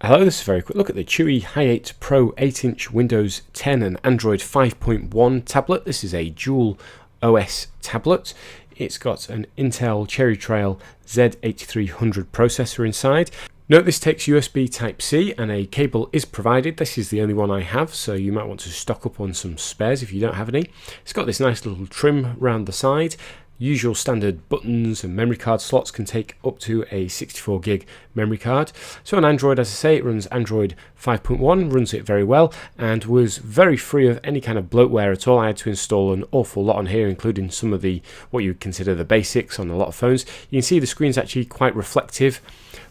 Hello, this is a very quick look at the CHUWI Hi8 Pro 8-inch Windows 10 and Android 5.1 tablet. This is a dual OS tablet. It's got an Intel Cherry Trail Z8300 processor inside. Note this takes USB Type-C and a cable is provided. This is the only one I have, so you might want to stock up on some spares if you don't have any. It's got this nice little trim around the side. Usual standard buttons and memory card slots can take up to a 64 gig memory card. So on Android, as I say, it runs Android 5.1, runs it very well, and was very free of any kind of bloatware at all. I had to install an awful lot on here, including some of the what you would consider the basics on a lot of phones. You can see the screen's actually quite reflective,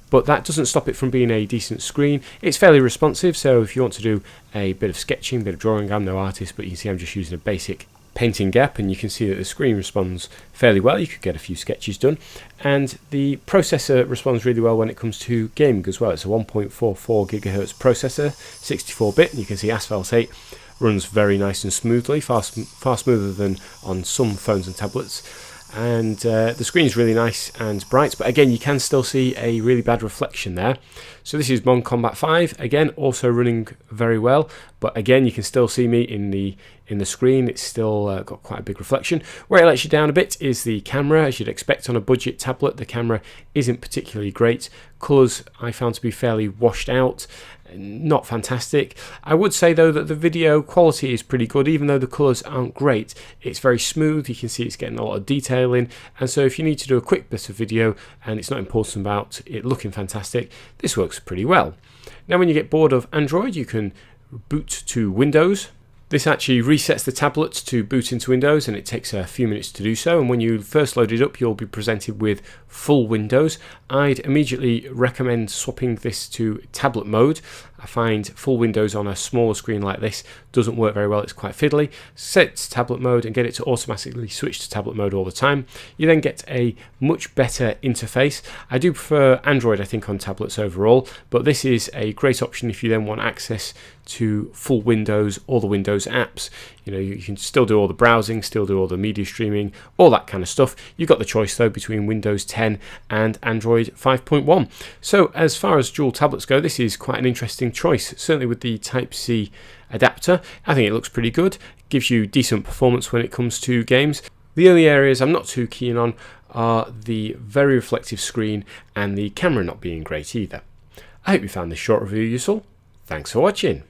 but that doesn't stop it from being a decent screen. It's fairly responsive, so if you want to do a bit of sketching, a bit of drawing, I'm no artist, but you can see I'm just using a basic painting app, and you can see that the screen responds fairly well. You could get a few sketches done, and the processor responds really well when it comes to gaming as well. It's a 1.44 gigahertz processor, 64-bit, and you can see Asphalt 8 runs very nice and smoothly, far smoother than on some phones and tablets. And the screen is really nice and bright, but again you can still see a really bad reflection there. So this is Mon Combat 5, again also running very well, but again you can still see me in the screen. It's still got quite a big reflection. Where it lets you down a bit is the camera. As you'd expect on a budget tablet, the camera isn't particularly great. Colours I found to be fairly washed out, not fantastic. I would say though that the video quality is pretty good, even though the colours aren't great. It's very smooth, you can see it's getting a lot of detail in, and so if you need to do a quick bit of video and it's not important about it looking fantastic, this works pretty well. Now when you get bored of Android, you can boot to Windows. This actually resets the tablet to boot into Windows, and it takes a few minutes to do so, and when you first load it up you'll be presented with full Windows. I'd immediately recommend swapping this to tablet mode. I find full Windows on a smaller screen like this doesn't work very well, it's quite fiddly. Set it to tablet mode and get it to automatically switch to tablet mode all the time. You then get a much better interface. I do prefer Android, I think, on tablets overall, but this is a great option if you then want access to full Windows, all the Windows apps. You know, you can still do all the browsing, still do all the media streaming, all that kind of stuff. You've got the choice though between Windows 10 and Android 5.1. So as far as dual tablets go, this is quite an interesting choice, certainly with the Type-C adapter. I think it looks pretty good, gives you decent performance when it comes to games. The only areas I'm not too keen on are the very reflective screen and the camera not being great either. I hope you found this short review useful. Thanks for watching.